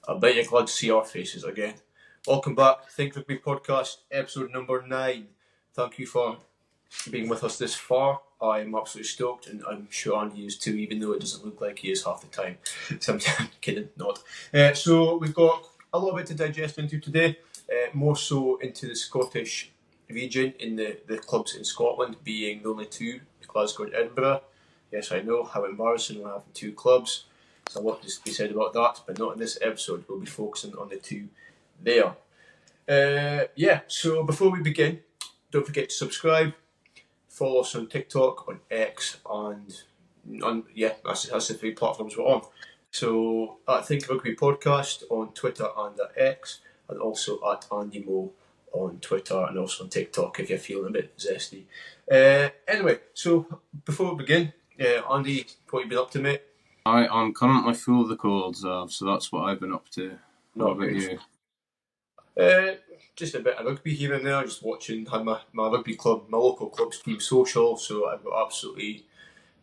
I bet you're glad to see our faces again. Welcome back, Think Rugby podcast, episode number 9. Thank you for being with us this far. I'm absolutely stoked, and I'm sure Andy is too, even though it doesn't look like he is half the time. So I'm kidding, not. So we've got a little bit to digest into today, more so into the Scottish region, in the clubs in Scotland, being the only two, Glasgow and Edinburgh. Yes, I know, how embarrassing we're having two clubs. There's a lot to be said about that, but not in this episode. We'll be focusing on the two there. So before we begin, don't forget to subscribe, follow us on TikTok, on X, and that's the 3 platforms we're on. So at Think Rugby Podcast on Twitter and at X, and also at Andy Mo on Twitter and also on TikTok if you're feeling a bit zesty. Anyway, so before we begin, Andy, what have you been up to, mate? I'm currently full of the cold, so that's what I've been up to. What about you? Just a bit of rugby here and there, just watching. Had my rugby club, my local club's team social, so I got absolutely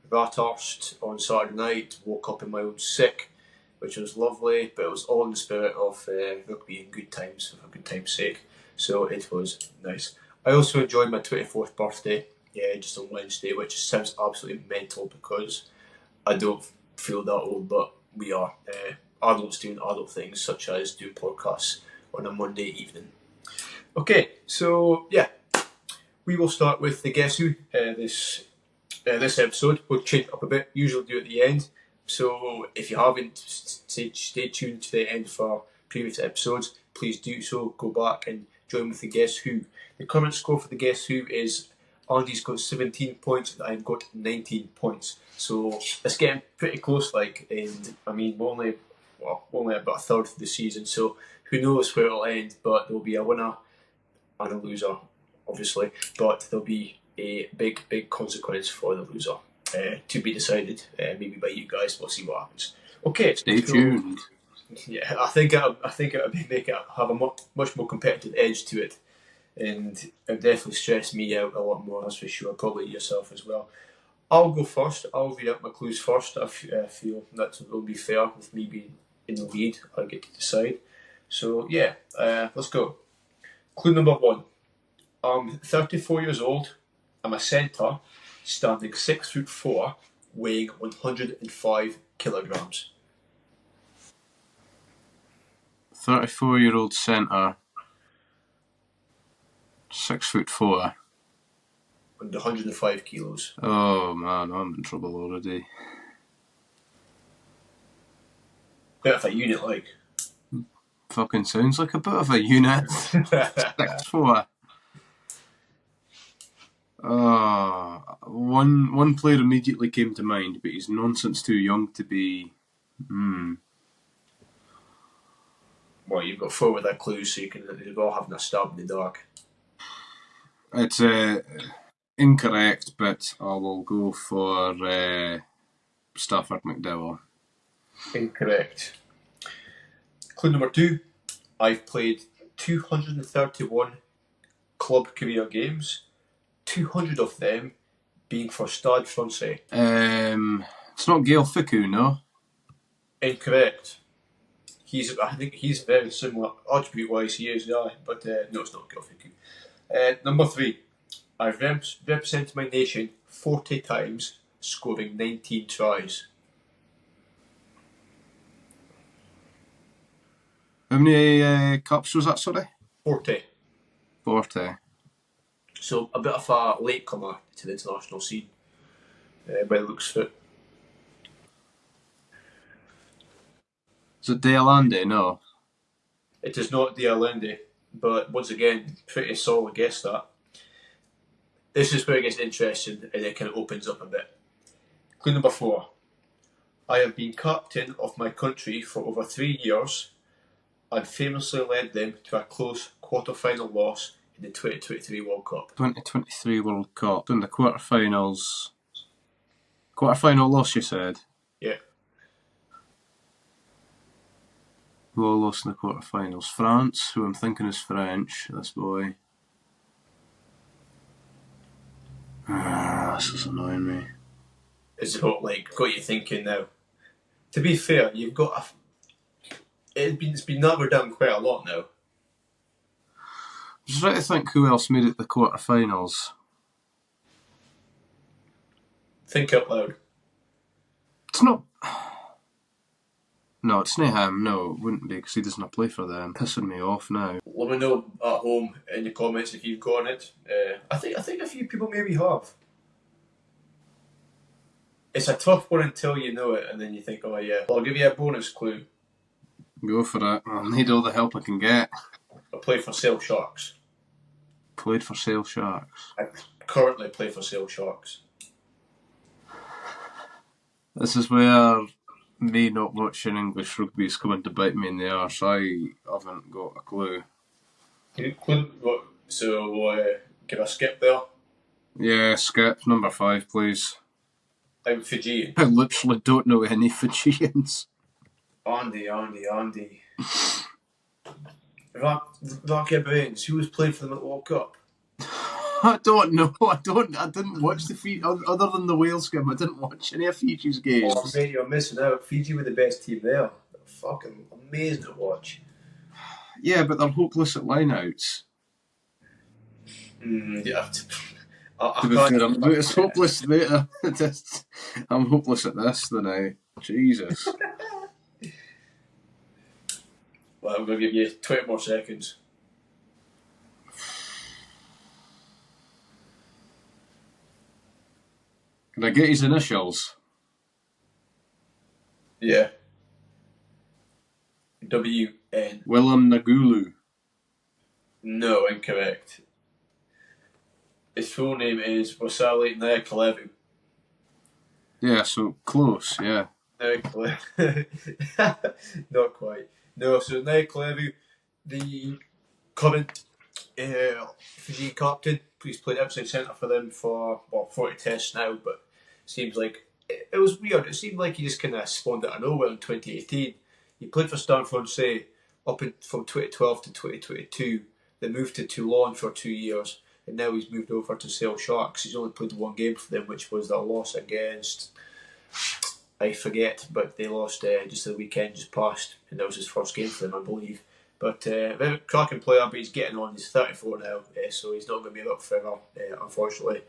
rat-arsed on Saturday night. Woke up in my own sick, which was lovely, but it was all in the spirit of rugby and good times, for good time's sake. So it was nice. I also enjoyed my 24th birthday, just on Wednesday, which sounds absolutely mental because I don't feel that old, but we are adults doing adult things such as doing podcasts on a Monday evening. Okay, so we will start with the Guess Who this episode. We'll change it up a bit, usually do it at the end. So if you haven't, stay tuned to the end for previous episodes. Please do so, go back and join with the Guess Who. The current score for the Guess Who is Andy's got 17 points and I've got 19 points. So it's getting pretty close, and I mean, we're only about a third of the season, so who knows where it'll end, but there'll be a winner and a loser, obviously, but there'll be a big consequence for the loser, to be decided, maybe by you guys. We'll see what happens. Okay, stay tuned. Yeah, I think it'll make it have a much more competitive edge to it, and it'll definitely stress me out a lot more, that's for sure, probably yourself as well. I'll go first. I'll read out my clues first. I feel that will be fair with me being in the lead. I get to decide. So let's go. Clue number 1. I'm 34 years old. I'm a centre, standing 6'4", weighing 105 kilograms. 34-year-old centre, 6'4". And 105 kilos. Oh man, I'm in trouble already. Bit of a unit, like. Fucking sounds like a bit of a unit. 6'4". One player immediately came to mind, but he's nonsense too young to be. Well, you've got 4 with that clue, so you're all having a stab in the dark. It's incorrect, but I will go for Stafford McDowell. Incorrect. Clue number 2. I've played 231 club career games, 200 of them being for Stade Francais. It's not Gail Fickou, no? Incorrect. I think he's very similar, attribute-wise he is, yeah, but no, it's not Gail Fickou. Number 3. I've represented my nation 40 times, scoring 19 tries. How many cups was that, sorry? 40. 40. So a bit of a latecomer to the international scene, by the looks of it. Is it Dealande? No. It is not Dealande, but once again, pretty solid guess that. This is where it gets interesting and it kind of opens up a bit. Clue number 4. I have been captain of my country for over 3 years and famously led them to a close quarter-final loss in the 2023 World Cup. 2023 World Cup. In the quarter-finals. Quarter-final loss, you said? Yeah. Who all lost in the quarter-finals? France, who I'm thinking is French, this boy. This is annoying me. It's got you thinking now. To be fair, you've got It's been never done quite a lot now. Just trying to think who else made it the quarterfinals. Think out loud. It's not. No, it's not him. No, it wouldn't be because he doesn't play for them. Pissing me off now. Let me know at home in the comments if you've got it. I think a few people maybe have. It's a tough one until you know it, and then you think, oh yeah. Well, I'll give you a bonus clue. Go for it. I'll need all the help I can get. I play for Sale Sharks. Played for Sale Sharks. I currently play for Sale Sharks. This is where me not watching English rugby is coming to bite me in the arse. I haven't got a clue. So, give a skip there. Yeah, skip. Number 5, please. I'm Fijian. I literally don't know any Fijians. Andy. Rocky Brains, who was playing for them at the World Cup? I don't know. I didn't watch the Fiji, other than the Wales game. I didn't watch any of Fiji's games. Oh mate, you're missing out. Fiji were the best team there. They're fucking amazing to watch. Yeah, but they're hopeless at lineouts. Yeah. To be fair, it's hopeless later. I'm hopeless at this tonight. Jesus. Well, I'm going to give you 20 more seconds. Can I get his initials? Yeah. WN. Willem Nagulu. No, incorrect. His full name is Wasali Nayakalevu. Yeah, so close, yeah. Nayakalevu. Not quite. No, so Nayakalevu, the current Fiji captain, he's played outside centre for them for 40 tests now, but seems like it was weird. It seemed like he just kind of spawned out of nowhere in 2018. He played for Stanford-Say from 2012 to 2022. They moved to Toulon for 2 years, and now he's moved over to Sale Sharks. He's only played one game for them, which was their loss against, I forget, but they lost just the weekend just past, and that was his first game for them, I believe. But very cracking player, but he's getting on. He's 34 now, so he's not going to be up forever, unfortunately.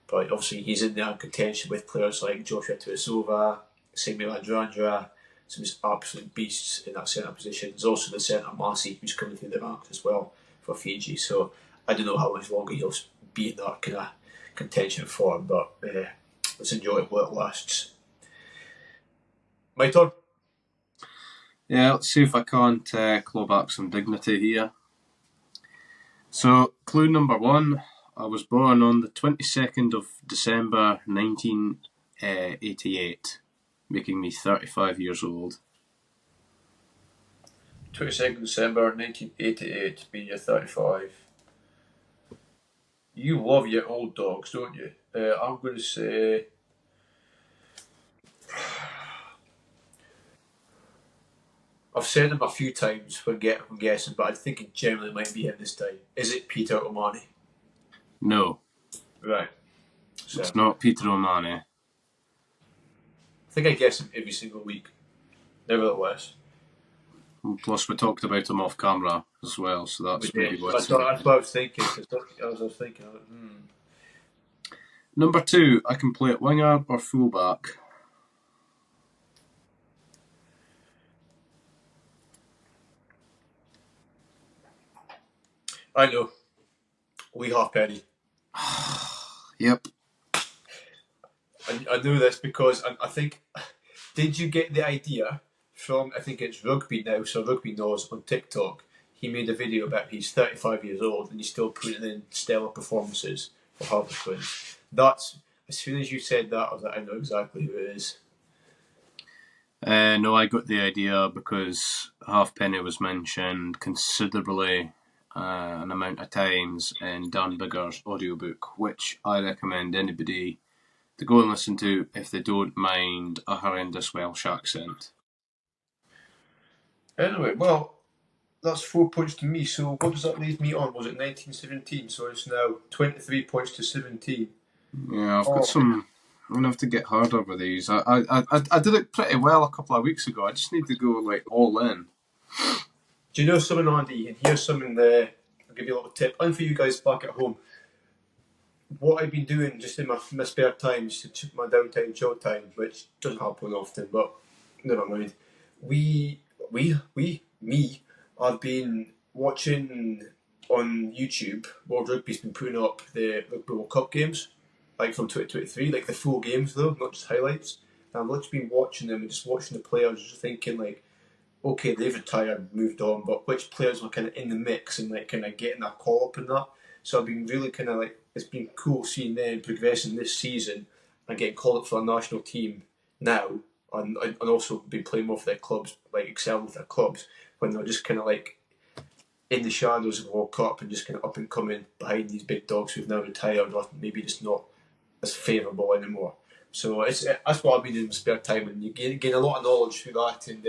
But obviously, he's in there in contention with players like Joshua Tuisova, Samuel Andrandra, some just absolute beasts in that centre position. There's also the centre Massey, who's coming through the ranks as well for Fiji. So I don't know how much longer he'll be in that kind of contention for, but let's enjoy it while it lasts. My turn. Yeah, let's see if I can't claw back some dignity here. So, clue number 1. I was born on the 22nd of December 1988, making me 35 years old. 22nd December 1988, being you're 35. You love your old dogs, don't you? I'm going to say... I've said him a few times when guessing, but I think it generally might be him this time. Is it Peter O'Mahony? No. Right. So, It's not Peter O'Mahony. I think I guess him every single week. Nevertheless. Plus, we talked about him off camera as well, so that's maybe what's... That's what I was thinking. Number 2, I can play at winger or fullback. I know. Lee Halfpenny. Yep. I know this because I think... Did you get the idea from, I think it's Rugby now, so Rugby knows on TikTok, he made a video about he's 35 years old and he's still putting in stellar performances for Harlequins. That's, as soon as you said that, I was like, I know exactly who it is. No, I got the idea because Halfpenny was mentioned considerably an amount of times in Dan Bigger's audiobook, which I recommend anybody to go and listen to if they don't mind a horrendous Welsh accent. Anyway, well, that's 4 points to me, so what does that leave me on? Was it 1917? So it's now 23 points to 17. Yeah, I've got some... I'm going to have to get harder with these. I did it pretty well a couple of weeks ago. I just need to go like all in. Do you know something, Andy? You can hear something there. I'll give you a little tip. And for you guys back at home, what I've been doing just in my spare time, just my downtime, chill time, which doesn't happen often, but never mind. Me, I've been watching on YouTube. World Rugby's been putting up the Rugby World Cup games, like from 2023, like the full games though, not just highlights. And I've literally been watching them and just watching the players, just thinking like, okay, they've retired, moved on, but which players were kind of in the mix and like kind of getting a call up in that. So I've been really kind of like, it's been cool seeing them progressing this season and getting called up for a national team now, and also been playing more for their clubs, like excelling with their clubs when they're just kind of like in the shadows of the World Cup and just kind of up and coming behind these big dogs who've now retired or maybe just not as favourable anymore. So that's what I've been doing in my spare time, and you gain a lot of knowledge through that, and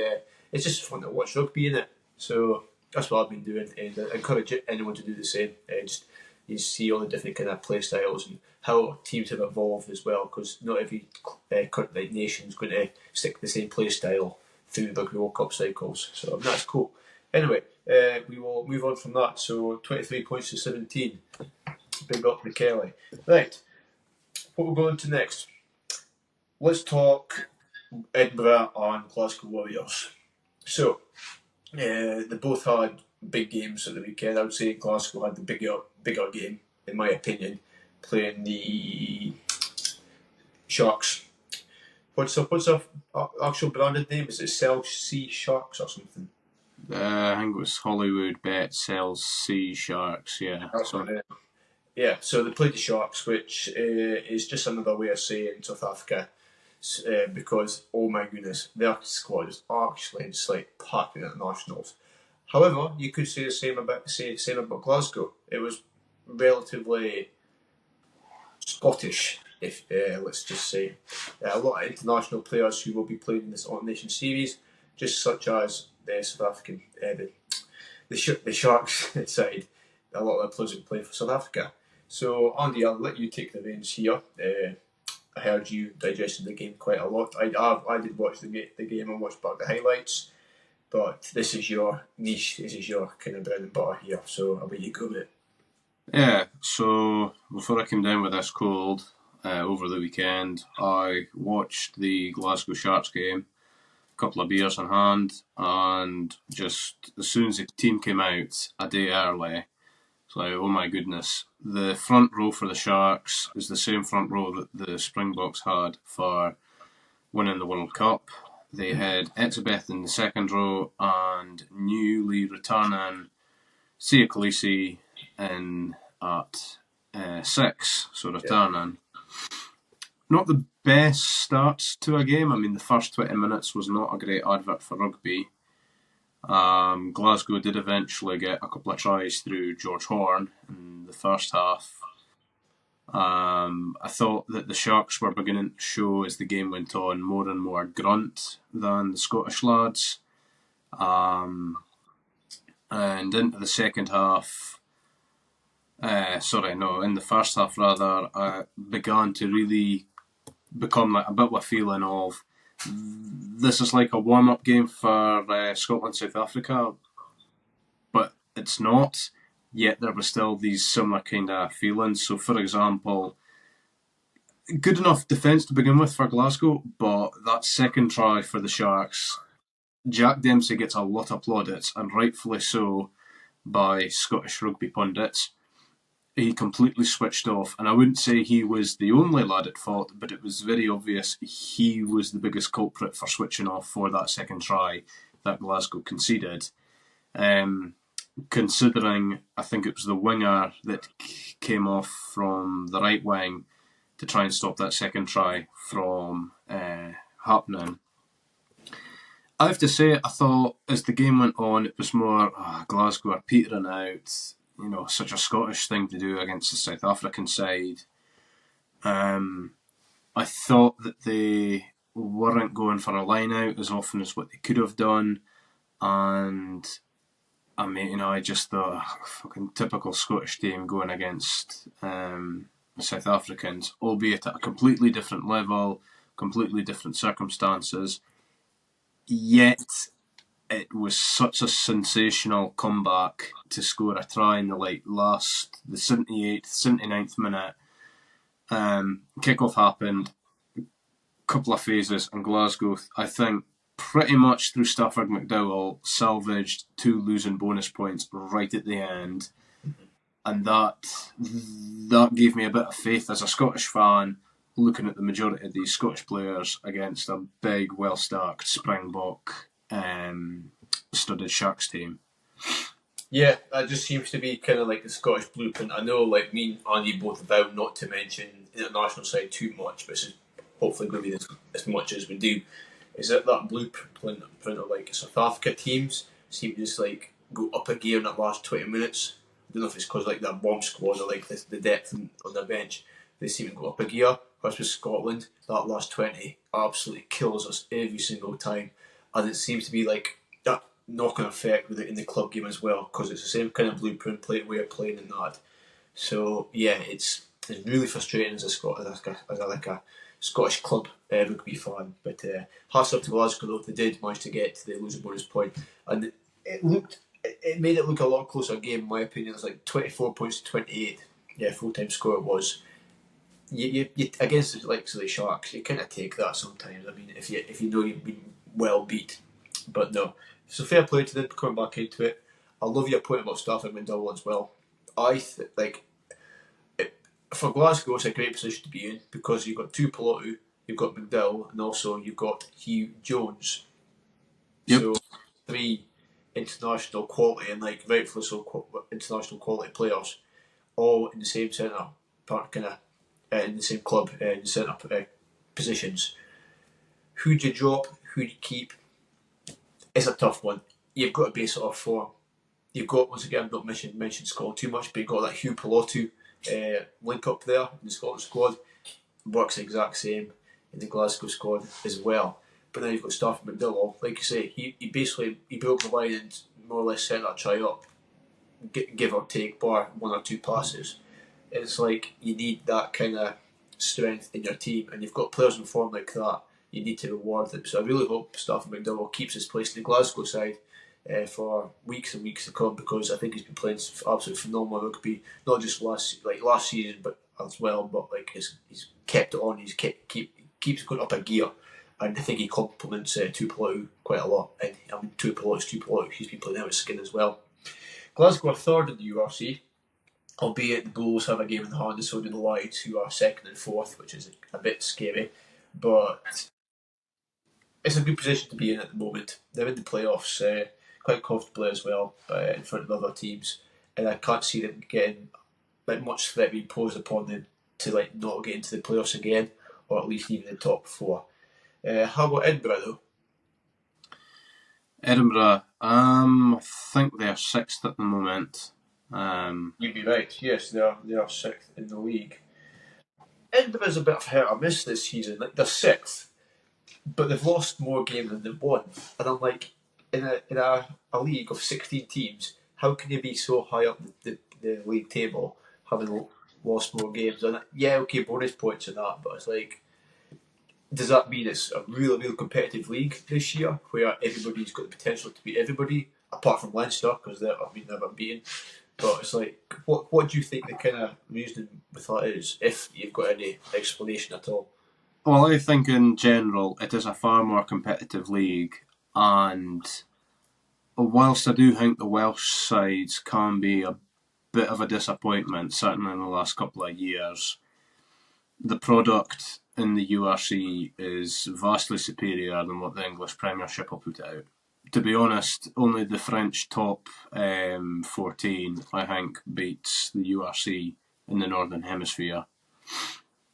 it's just fun to watch rugby in it. So that's what I've been doing, and I encourage anyone to do the same. Just you see all the different kind of play styles and how teams have evolved as well, because not every nation is going to stick to the same play style through the World Cup cycles. So that's cool. Anyway, we will move on from that. So 23 points to 17. Big up to Kelly. Right, what we're going to next. Let's talk Edinburgh and Glasgow Warriors. So, they both had big games at the weekend. I would say Glasgow had the bigger game, in my opinion, playing the Sharks. What's the actual branded name? Is it Cell Sea Sharks or something? I think it was Hollywood Bet sells Sea Sharks, yeah. That's what it is. Yeah, so they played the Sharks, which is just another way of saying South Africa, because oh my goodness, their squad is actually just like packing at nationals. However, you could say the same about Glasgow. It was relatively Scottish, if let's just say. A lot of international players who will be playing in this Autumn Nation series, just such as the South African, the Sharks side. A lot of the players will be playing for South Africa. So, Andy, I'll let you take the reins here. I heard you digested the game quite a lot. I did watch the game and watched back the highlights, but this is your niche. This is your kind of bread and butter here. So, I'll let you go with it. Yeah, so before I came down with this cold over the weekend, I watched the Glasgow Sharks game, a couple of beers in hand, and just as soon as the team came out a day early, it's like, oh my goodness. The front row for the Sharks is the same front row that the Springboks had for winning the World Cup. They had Etzebeth in the second row and newly returning Sia Khaleesi in at 6, so returning. Not the best starts to a game. I mean, the first 20 minutes was not a great advert for rugby. Glasgow did eventually get a couple of tries through George Horn in the first half. I thought that the Sharks were beginning to show, as the game went on, more and more grunt than the Scottish lads. And into the second half, in the first half rather, I began to really become like a bit of a feeling of this is like a warm-up game for Scotland, South Africa, but it's not. Yet there was still these similar kind of feelings. So, for example, good enough defence to begin with for Glasgow, but that second try for the Sharks, Jack Dempsey gets a lot of plaudits, and rightfully so, by Scottish rugby pundits. He completely switched off, and I wouldn't say he was the only lad at fault, but it was very obvious he was the biggest culprit for switching off for that second try that Glasgow conceded. Considering I think it was the winger that came off from the right wing to try and stop that second try from happening. I have to say, I thought as the game went on, it was more Glasgow are petering out. You know, such a Scottish thing to do against the South African side. I thought that they weren't going for a line out as often as what they could have done, and I mean, I just thought, fucking typical Scottish team going against the South Africans, albeit at a completely different level, completely different circumstances. Yet, it was such a sensational comeback to score a try in the 78th, 79th minute. Kickoff happened, couple of phases, and Glasgow, I think, pretty much through Stafford McDowell, salvaged 2 losing bonus points right at the end. And that gave me a bit of faith as a Scottish fan, looking at the majority of these Scottish players against a big, well-stacked Springbok studded Sharks team. Yeah, that just seems to be kind of like the Scottish blueprint. I know, like, me and Andy both vowed not to mention the international side too much, but this is hopefully going to be as much as we do. Is that blueprint of like South Africa teams seem to just like go up a gear in that last 20 minutes. I don't know if it's because like that bomb squad or like the depth on their bench, they seem to go up a gear. Whereas with Scotland, that last 20 absolutely kills us every single time, and it seems to be like that knock-on effect with it in the club game as well, because it's the same kind of blueprint way of playing in that. So yeah, it's really frustrating as a Scottish club rugby fan. But hats off to Glasgow though, they did manage to get to the losing bonus point, and it made it look a lot closer game in my opinion. It was like 24 points to 28. Yeah, full-time score it was. You against like the Sharks, you kind of take that sometimes. I mean, if you know you've been well beat, but no. So fair play to them coming back into it. I love your point about Stafford McDowell as well. For Glasgow, it's a great position to be in because you've got Tuipulotu, you've got McDowell, and also you've got Hugh Jones. Yep. So 3 international quality and like rightfully so international quality players, all in the same centre, in the same club, in the centre positions. Who do you drop? Who do you keep? It's a tough one. You've got to base it off form. You've got, once again, I've not mentioned Scotland too much, but you've got that Hugh Pilotu link up there in the Scotland squad. Works the exact same in the Glasgow squad as well. But then you've got Stafford McDowell. Like you say, he broke the line and more or less set that try up, give or take, bar 1 or 2 passes. It's like you need that kind of strength in your team, and you've got players in form like that. You need to reward them. So I really hope Stafford McDowell keeps his place in the Glasgow side for weeks and weeks to come, because I think he's been playing absolutely phenomenal rugby, not just last season, but as well. But like he's kept it on. He's keeps going up a gear, and I think he complements Tuipulotu quite a lot. And I mean, Tuipulotu. He's been playing out of skin as well. Glasgow are third in the URC, albeit the Bulls have a game in hand, and so do the Lions, who are second and fourth, which is a bit scary. But it's a good position to be in at the moment. They're in the playoffs quite comfortably as well, in front of other teams, and I can't see them getting like much threat being posed upon them to like not get into the playoffs again, or at least even the top 4. How about Edinburgh though? Edinburgh, I think they're 6th at the moment. You'd be right. Yes, they are 6th in the league. Edinburgh's a bit of a hit or miss this season. Like they're 6th, but they've lost more games than they've won. And I'm like, in a league of 16 teams, how can you be so high up the league table, having lost more games? And yeah, okay, bonus points and that, but it's like, does that mean it's a real competitive league this year, where everybody's got the potential to beat everybody, apart from Leinster, because they're never beaten? But it's like, what do you think the kind of reasoning with that is, if you've got any explanation at all? Well, I think in general it is a far more competitive league, and whilst I do think the Welsh sides can be a bit of a disappointment, certainly in the last couple of years, the product in the URC is vastly superior than what the English Premiership will put out. To be honest, only the French top 14, I think, beats the URC in the Northern Hemisphere.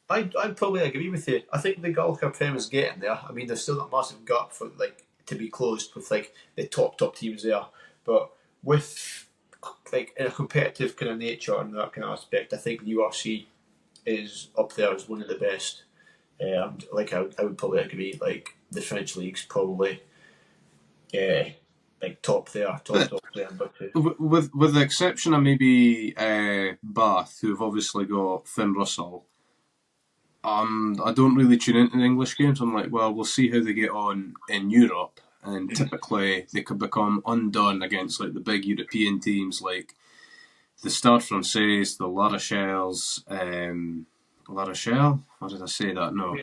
I'd probably agree with you. I think the Gallagher Prem is getting there. I mean, there's still that massive gap for like to be closed with like the top teams there, but with like in a competitive kind of nature and that kind of aspect, I think the URC is up there as one of the best. I would probably agree. Like the French league's probably, like top there. But with the exception of maybe Bath, who've obviously got Finn Russell. I don't really tune into the English games. I'm like, well, we'll see how they get on in Europe. and typically they could become undone against like the big European teams like the Stade Francais, the La Rochelles, La Rochelle? Why did I say that? No.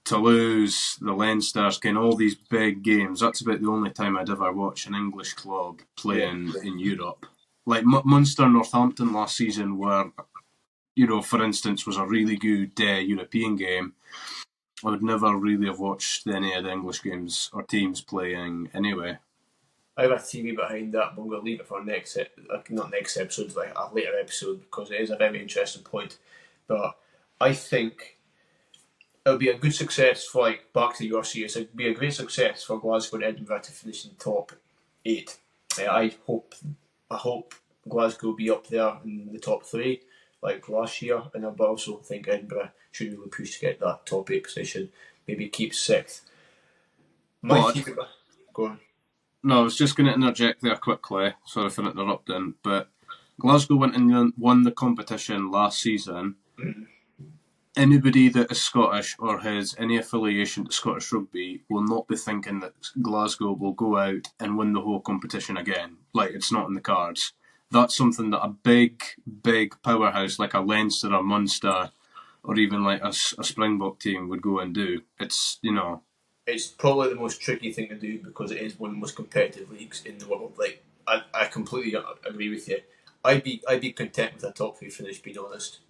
Toulouse, the Leinsters, all these big games. That's about the only time I'd ever watch an English club playing in Europe. Like Munster Northampton last season were, for instance, was a really good European game. I would never really have watched any of the English games or teams playing anyway. I have a theory behind that, but I'm going to leave it for not next episode, like a later episode, because it is a very interesting point. But I think it'll be a good success for, like, back to the URC. It'll be a great success for Glasgow and Edinburgh to finish in the top 8. I hope Glasgow will be up there in the top 3, like last year, and I also think Edinburgh should really push to get that top 8 position, maybe keep 6th. Go on. No, I was just going to interject there quickly. Sorry for interrupting, but Glasgow went and won the competition last season. Anybody that is Scottish or has any affiliation to Scottish rugby will not be thinking that Glasgow will go out and win the whole competition again. Like, it's not in the cards. That's something that a big powerhouse like a Leinster or Munster or even like a Springbok team would go and do. It's, It's probably the most tricky thing to do because it is one of the most competitive leagues in the world. Like, I completely agree with you. I'd be content with a top 3 finish, being honest,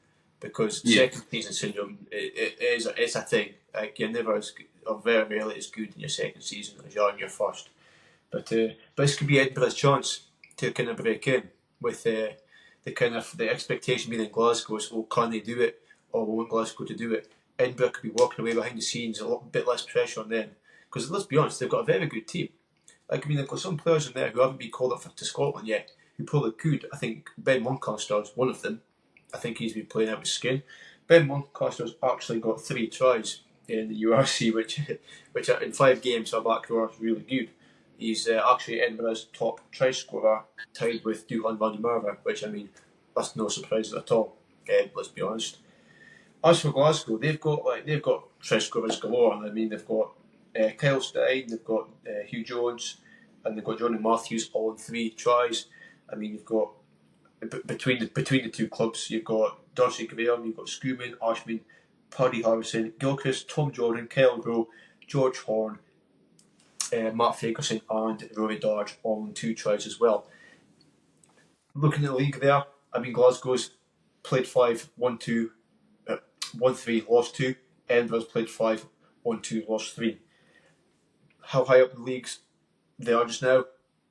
because second season syndrome it's a thing. Like, you're never or very rarely as good in your second season as you are in your first. But this could be Edinburgh's chance to kind of break in with the expectation being in Glasgow is, well, can they do it, or we want Glasgow to do it. Edinburgh could be walking away behind the scenes, a bit less pressure on them. Because let's be honest, they've got a very good team. Like, I mean, they've got some players in there who haven't been called up to Scotland yet, who probably could. I think Ben Muncaster's one of them. I think he's been playing out with skin. Ben Muncaster's actually got 3 tries in the URC, which in 5 games are back row is really good. He's actually Edinburgh's top try scorer, tied with Duhan van der Merwe, which, I mean, that's no surprise at all. Let's be honest. As for Glasgow, they've got try scorers galore. I mean, they've got Kyle Stein, they've got Hugh Jones, and they've got Johnny Matthews all in 3 tries. I mean, you've got between the 2 clubs, you've got Darcy Graham, you've got Schumann, Ashman, Paddy Harrison, Gilchrist, Tom Jordan, Kyle Rowe, George Horn, Matt Ferguson, and Rory Darge all in 2 tries as well. Looking at the league there, I mean, Glasgow's played 5, 1-2. 1-3, lost 2. Edinburgh's played 5, 1-2, lost 3. How high up the leagues they are just now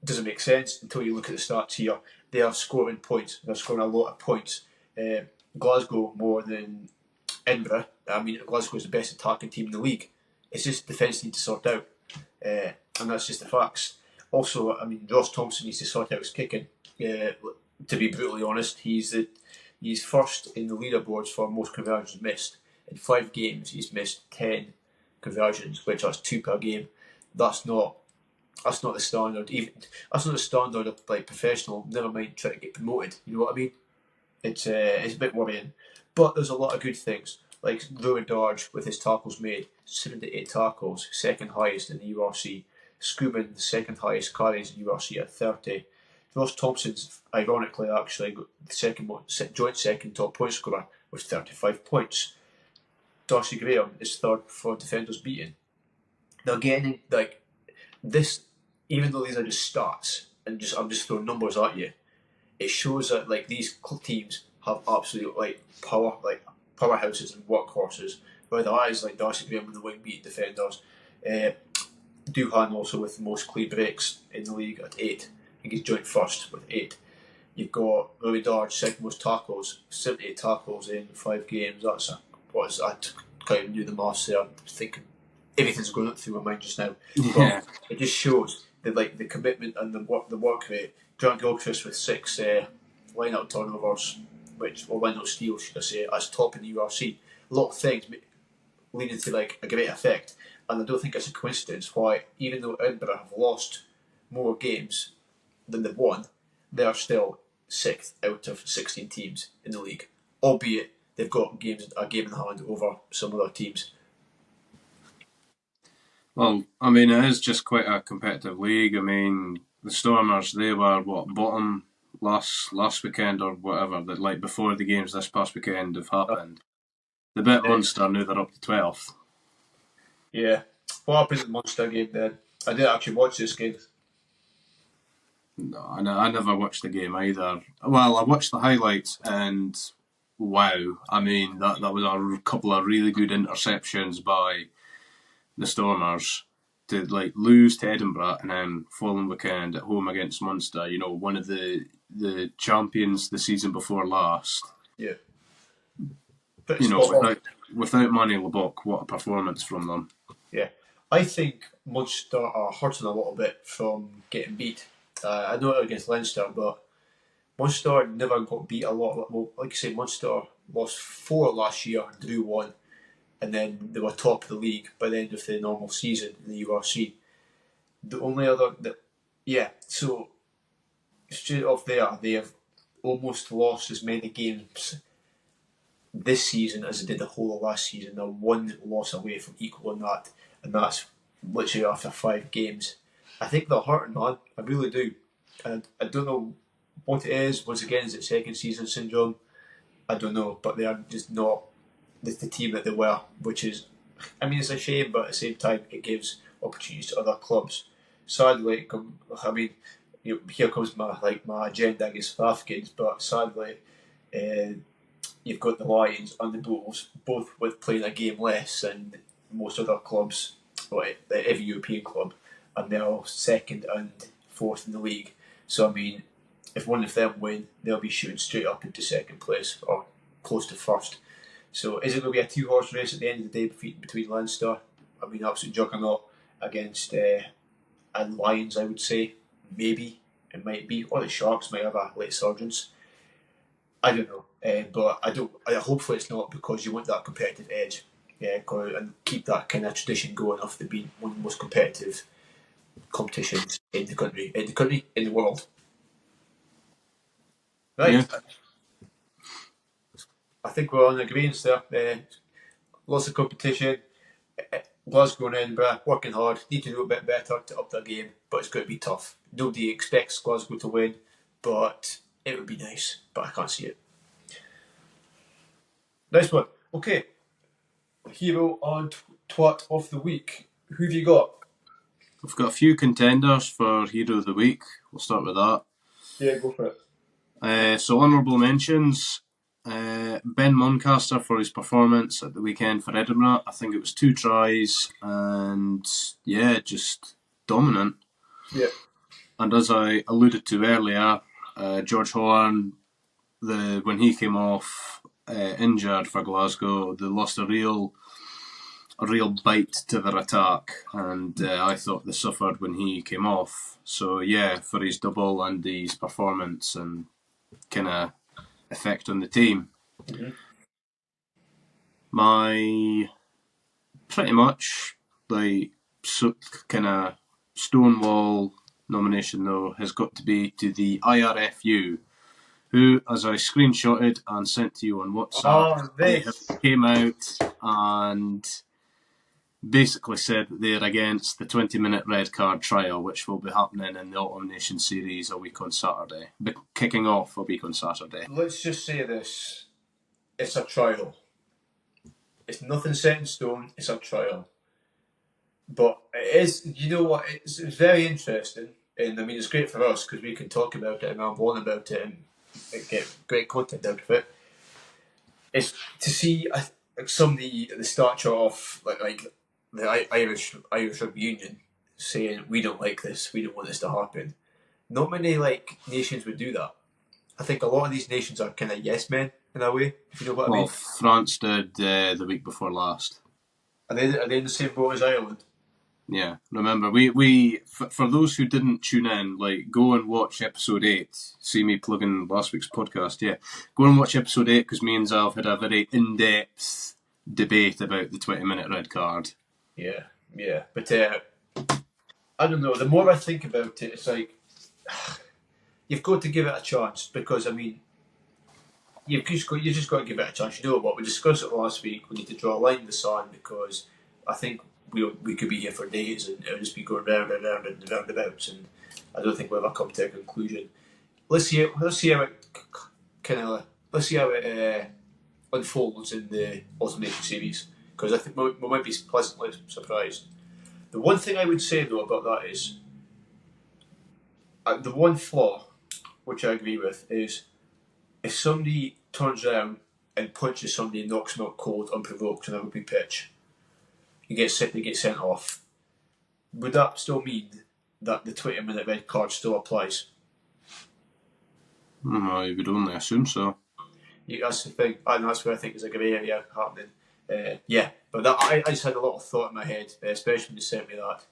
doesn't make sense until you look at the stats here. They are scoring points. They're scoring a lot of points. Glasgow more than Edinburgh. I mean, Glasgow is the best attacking team in the league. It's just defence needs to sort out, and that's just the facts. Also, I mean, Ross Thompson needs to sort out his kicking. To be brutally honest, he's first in the leaderboards for most conversions missed. In 5 games, he's missed 10 conversions, which is 2 per game. That's not the standard. That's not the standard of, like, professional. Never mind trying to get promoted. You know what I mean? It's a bit worrying, but there's a lot of good things. Like Rory Darge with his tackles made, 78 tackles, second highest in the URC. Schumann, the second highest carries in URC at 30. Ross Thompson's, ironically, actually got the joint second top point scorer with 35 points. Darcy Graham is third for defenders beaten. Now, getting like this, even though these are just stats and I'm just throwing numbers at you, it shows that, like, these teams have absolute, like, powerhouses and workhorses. Whether that is like Darcy Graham with the wing beating defenders, Duhan also with the most clean breaks in the league at 8. I think he's joint first with 8. You've got Rory Darge, second most tackles, 78 tackles in 5 games. I can't even do the maths there. I'm thinking everything's going through my mind just now. Yeah. But it just shows that, like, the commitment and the work rate. Grant Gilchrist with 6 line-out turnovers, or line-out steals, should I say, as top in the URC. A lot of things leading to, like, a great effect. And I don't think it's a coincidence why, even though Edinburgh have lost more games than they've won, they are still 6th out of 16 teams in the league. Albeit they've got a game in hand over some other teams. Well, I mean, it is just quite a competitive league. I mean, the Stormers, they were, bottom last weekend or whatever, that like before the games this past weekend have happened. The bit Munster, now they're up to 12th. Yeah. What happened at the Munster game then? I didn't actually watch this game. No, I never watched the game either. Well, I watched the highlights and wow. I mean, that was a couple of really good interceptions by the Stormers to like lose to Edinburgh and then following weekend at home against Munster. You know, one of the champions the season before last. Yeah. You know, without Manny Lebock, what a performance from them. Yeah. I think Munster are hurting a little bit from getting beat. I know it against Leinster, but Munster never got beat a lot. Well, like I say, Munster lost 4 last year, drew 1, and then they were top of the league by the end of the normal season in the URC. The only other so straight off there, they have almost lost as many games this season as they did the whole of last season. They're 1 loss away from equaling that, and that's literally after 5 games. I think they're hurting, man. I really do. And I don't know what it is. Once again, is it second season syndrome? I don't know, but they are just not the team that they were, which is, I mean, it's a shame, but at the same time, it gives opportunities to other clubs. Sadly, I mean, here comes my agenda against South Africans, but sadly, you've got the Lions and the Bulls, both with playing a game less than most other clubs, or every European club, and they're all second and fourth in the league. So, I mean, if one of them win, they'll be shooting straight up into second place or close to first. So, is it going to be a 2-horse race at the end of the day between Leinster? I mean, absolute juggernaut against and Lions, I would say. Maybe it might be, or the Sharks might have a late surgeons. I don't know, but I don't. Hopefully, it's not, because you want that competitive edge, and keep that kind of tradition going of the being one of the most competitive competitions in the country, in the world. Right. Yeah. I think we're on agreement there. Lots of competition. Glasgow and Edinburgh working hard, need to do a bit better to up their game, but it's going to be tough. Nobody expects Glasgow to win, but it would be nice, but I can't see it. Nice one. Okay. Hero and twat of the week. Who have you got? We've got a few contenders for Hero of the Week. We'll start with that. Yeah, go for it. So honourable mentions. Ben Muncaster for his performance at the weekend for Edinburgh. I think it was 2 tries and just dominant. Yeah. And as I alluded to earlier, George Horn, when he came off injured for Glasgow, they lost a real bite to their attack, and I thought they suffered when he came off. So for his double and his performance and kind of effect on the team. Mm-hmm. My pretty much kind of stonewall nomination though has got to be to the IRFU, who, as I screenshotted and sent to you on WhatsApp, they came out and basically said that they're against the 20-minute red card trial, which will be happening in the Autumn Nation Series a week on Saturday. Kicking off a week on Saturday. Let's just say this. It's a trial. It's nothing set in stone. It's a trial. But it is, you know what, it's very interesting. And I mean, it's great for us because we can talk about it and ramble on about it and get great content out of it. It's to see some of the stature of like the Irish Rugby Union saying, we don't like this, we don't want this to happen. Not many nations would do that. I think a lot of these nations are kind of yes men in a way, if you know what I mean. France did the week before last. Are they in the same boat as Ireland? Yeah, remember, we for those who didn't tune in, go and watch episode 8. See me plugging last week's podcast, Go and watch episode 8, because me and Zav had a very in-depth debate about the 20-minute red card. Yeah. But I don't know, the more I think about it, it's like, you've got to give it a chance, because, I mean, you've just got to give it a chance. You know what, we discussed it last week, we need to draw a line in the sand, because I think we could be here for days, and it'll just be going round and round and roundabouts, and I don't think we'll ever come to a conclusion. Let's see how it unfolds in the Autumn Nation series, because I think we might be pleasantly surprised. The one thing I would say though about that is the one flaw, which I agree with, is if somebody turns around and punches somebody and knocks them out cold unprovoked on a rugby pitch, they get sent off. Would that still mean that the 20-minute red card still applies? You would only assume so. Yeah, that's the thing, and that's where I think there's a grey area happening. Yeah, but that, I just had a lot of thought in my head, especially when you sent me that.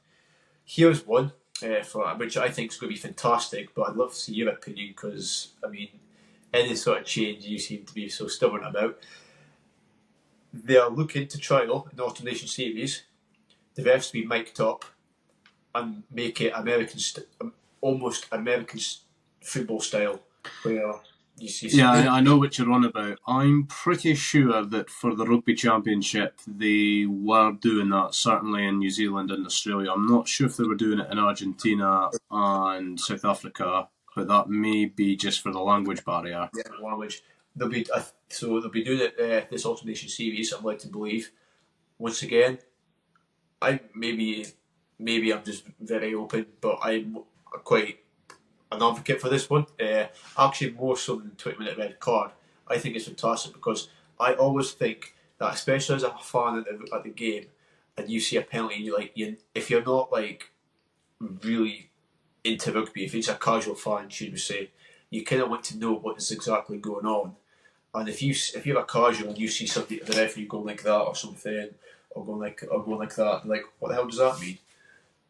Here's one for which I think is going to be fantastic, but I'd love to see your opinion, because I mean, any sort of change you seem to be so stubborn about. They are looking to trial an Autumn Nation series, the refs be mic'd up and make it almost American football style, where you see. Yeah, I know what you're on about. I'm pretty sure that for the Rugby Championship they were doing that, certainly in New Zealand and Australia. I'm not sure if they were doing it in Argentina and South Africa, but that may be just for the language barrier. Yeah, language. They'll be doing it this Autumn Nation series, I'm led to believe. Once again, maybe I'm just very open, but I'm quite an advocate for this one. Actually, more so than the 20-minute red card. I think it's fantastic, because I always think that, especially as a fan at the game, and you see a penalty, if you're not like really into rugby, if you're just a casual fan, should we say, you kind of want to know what is exactly going on. And if you're a casual and you see something, the referee going like that or something, or going like that, like, what the hell does that mean?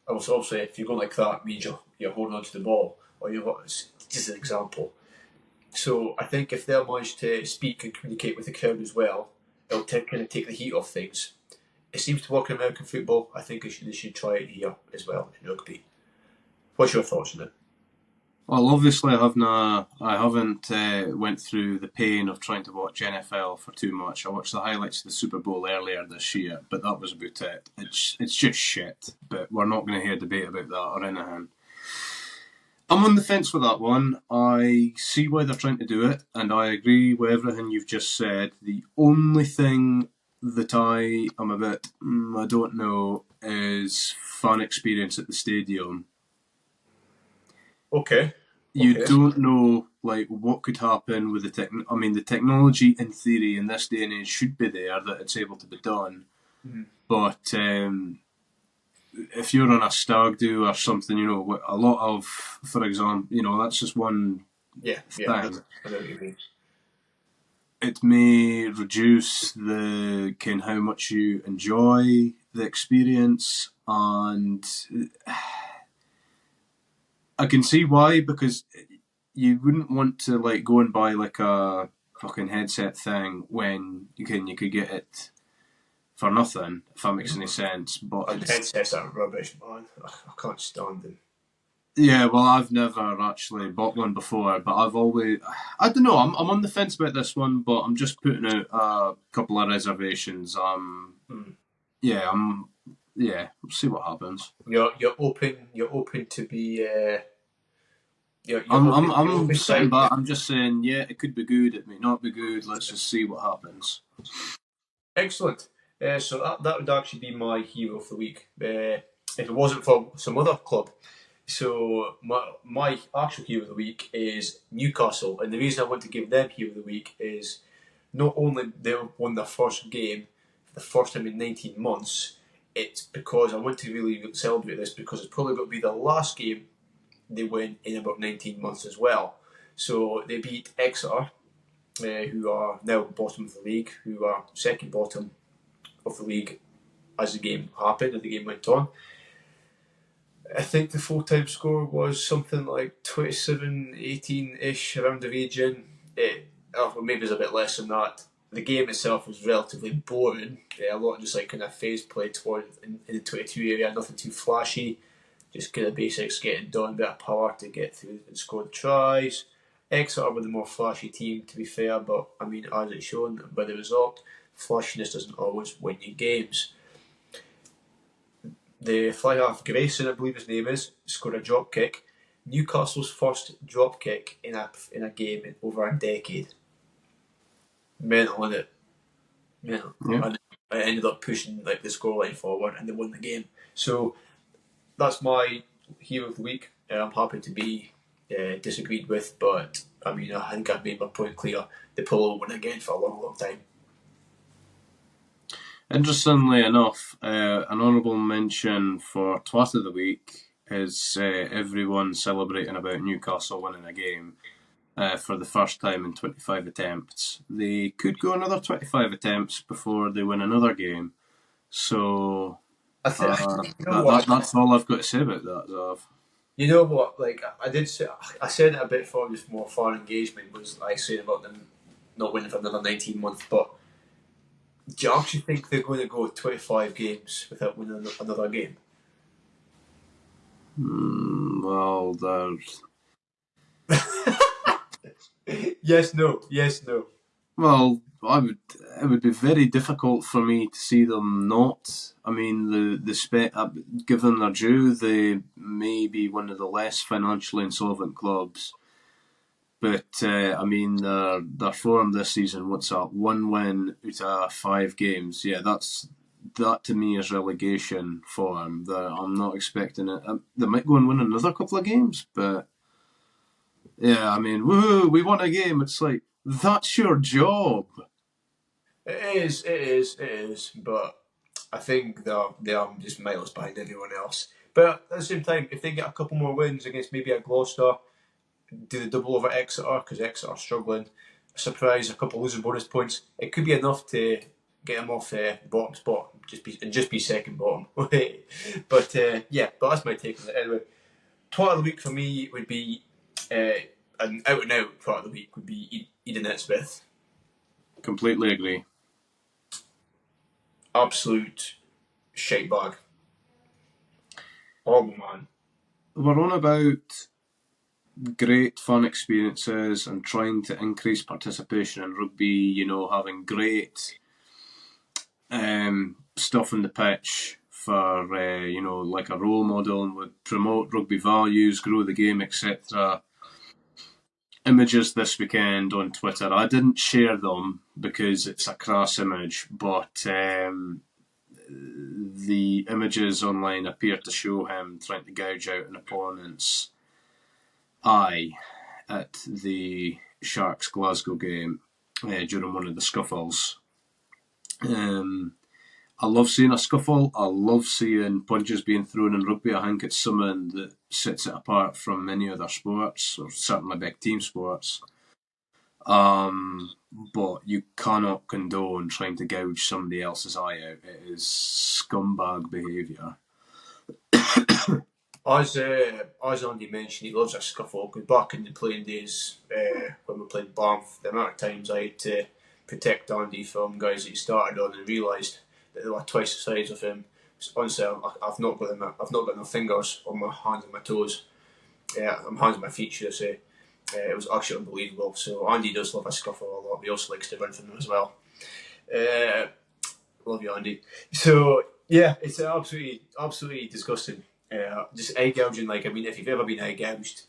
Obviously, if you're going like that, it means you're holding onto the ball, or it's just an example. So I think if they'll manage to speak and communicate with the crowd as well, it'll kind of take the heat off things. It seems to work in American football. I think they should try it here as well in rugby. What's your thoughts on it? Well, obviously, I haven't went through the pain of trying to watch NFL for too much. I watched the highlights of the Super Bowl earlier this year, but that was about it. It's just shit, but we're not going to hear a debate about that or anything. I'm on the fence with that one. I see why they're trying to do it, and I agree with everything you've just said. The only thing that I am a bit, I don't know, is fan experience at the stadium. Okay. You don't know like what could happen with the technology in theory in this day and age should be there that it's able to be done. Mm-hmm. But if you're on a stag do or something, a lot of, for example, that's just one thing. I know what you mean. It may reduce how much you enjoy the experience, and I can see why, because you wouldn't want to like go and buy like a fucking headset thing when you could get it for nothing, if that makes any sense. But headsets are rubbish, man. I can't stand them. Yeah, well, I've never actually bought one before, but I don't know, I'm on the fence about this one, but I'm just putting out a couple of reservations. We'll see what happens. You're open to be. I'm sitting back. I'm just saying, yeah, it could be good. It may not be good. Let's just see what happens. Excellent. So that would actually be my hero of the week. If it wasn't for some other club. So my actual hero of the week is Newcastle, and the reason I want to give them hero of the week is not only they won their first game for the first time in 19 months. It's because I want to really celebrate this, because it's probably going to be the last game they win in about 19 months as well. So they beat Exeter, who are now bottom of the league, who are second bottom of the league as the game happened and the game went on. I think the full-time score was something like 27-18-ish, around the region. Maybe it was a bit less than that. The game itself was relatively boring. A lot of just like kind of phase play in the 22 area, nothing too flashy. Just kind of basics getting done, a bit of power to get through and score the tries. Exeter were the more flashy team, to be fair, but I mean, as it's shown by the result, flashiness doesn't always win you games. The fly half Grayson, I believe his name is, scored a drop kick. Newcastle's first drop kick in a game in over a decade. Mental, on it. Mental. Yeah. And it ended up pushing the scoreline forward, and they won the game. So that's my hero of the week. I'm happy to be disagreed with, but I think I've made my point clear. The Polo will win again for a long, long time. Interestingly enough, an honourable mention for Twat of the Week is everyone celebrating about Newcastle winning a game for the first time in 25 attempts. They could go another 25 attempts before they win another game. So that's all I've got to say about that, Zav. You know what? I said it a bit for just more foreign engagement, was I saying about them not winning for another 19 months, but do you actually think they're going to go 25 games without winning another game? Well, there's... Yes, no. Well, it would be very difficult for me to see them not. I mean, give them their due, they may be one of the less financially insolvent clubs. But, their form this season, what's that? 1 win out of 5 games. Yeah, that to me is relegation form. I'm not expecting it. They might go and win another couple of games, but yeah, woohoo, we won a game. It's like, that's your job. It is. But I think they are just miles behind everyone else. But at the same time, if they get a couple more wins against maybe a Gloucester, do the double over Exeter because Exeter are struggling, a surprise, a couple of losing bonus points, it could be enough to get them off the bottom spot, just be second bottom. But that's my take on it. Anyway, twat of the week for me would be an out and out twat of the week would be Eden Smith. Completely agree. Absolute shite bag. Horrible man. We're on about great fun experiences and trying to increase participation in rugby, having great stuff on the pitch for, like a role model, and would promote rugby values, grow the game, etc. Images this weekend on Twitter. I didn't share them because it's a crass image, but the images online appear to show him trying to gouge out an opponent's eye at the Sharks Glasgow game during one of the scuffles. I love seeing a scuffle. I love seeing punches being thrown in rugby. I think it's something that sets it apart from many other sports, or certainly big team sports. But you cannot condone trying to gouge somebody else's eye out. It is scumbag behaviour. As Andy mentioned, he loves a scuffle, because back in the playing days, when we played Banff, the amount of times I had to protect Andy from guys that he started on and realised that they were twice the size of him. Honestly, I've not got enough fingers on my hands and my toes. My hands and my feet, should I say. It was actually unbelievable. So Andy does love a scuffle a lot. He also likes to run from them as well. Love you, Andy. So yeah, it's absolutely disgusting. Just eye gouging. If you've ever been eye gouged,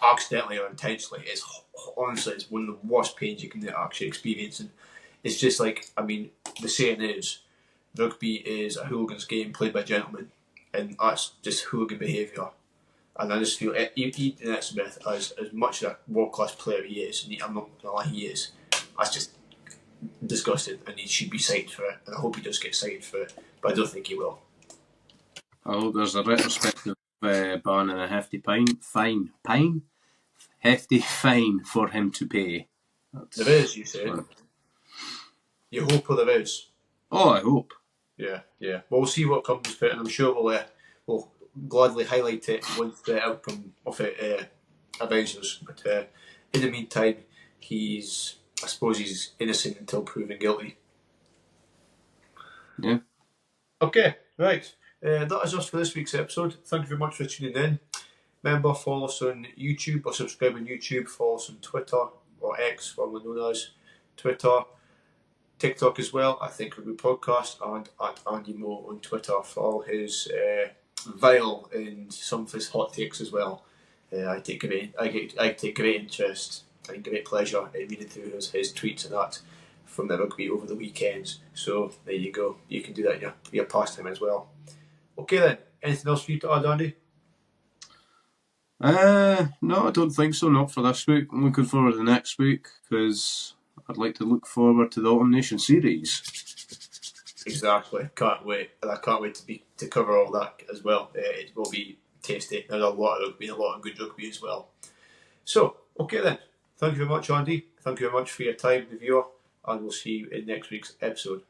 accidentally or intentionally, it's one of the worst pains you can actually experience. And it's just the saying is, rugby is a hooligan's game played by gentlemen, and that's just hooligan behaviour. And I just feel Eden Smith, as much of a world-class player he is, and I'm not going to lie, he is, that's just disgusting, and he should be cited for it, and I hope he does get cited for it, but I don't think he will. I hope there's a retrospective ban and a hefty fine for him to pay. There is, you say? You hope there is? Oh, I hope. Yeah. Well, we'll see what comes of it, and I'm sure we'll gladly highlight it once the outcome of it arises. But in the meantime, he's innocent until proven guilty. Yeah. Okay, right. That is us for this week's episode. Thank you very much for tuning in. Remember, follow us on YouTube, or subscribe on YouTube. Follow us on Twitter, or X, formerly known as Twitter. TikTok as well, I Think Rugby Podcast, and at Andy Moe on Twitter for all his vile and some of his hot takes as well. I take great interest and great pleasure in reading through his tweets and that from the rugby over the weekends. So there you go. You can do that in your pastime as well. Okay then. Anything else for you to add, Andy? No, I don't think so. Not for this week. I'm looking forward to the next week because I'd like to look forward to the Autumn Nation series. Exactly. Can't wait. And I can't wait to cover all that as well. It will be tasty. There's a lot of rugby, a lot of good rugby as well. So, okay then. Thank you very much, Andy. Thank you very much for your time, the viewer, and we'll see you in next week's episode.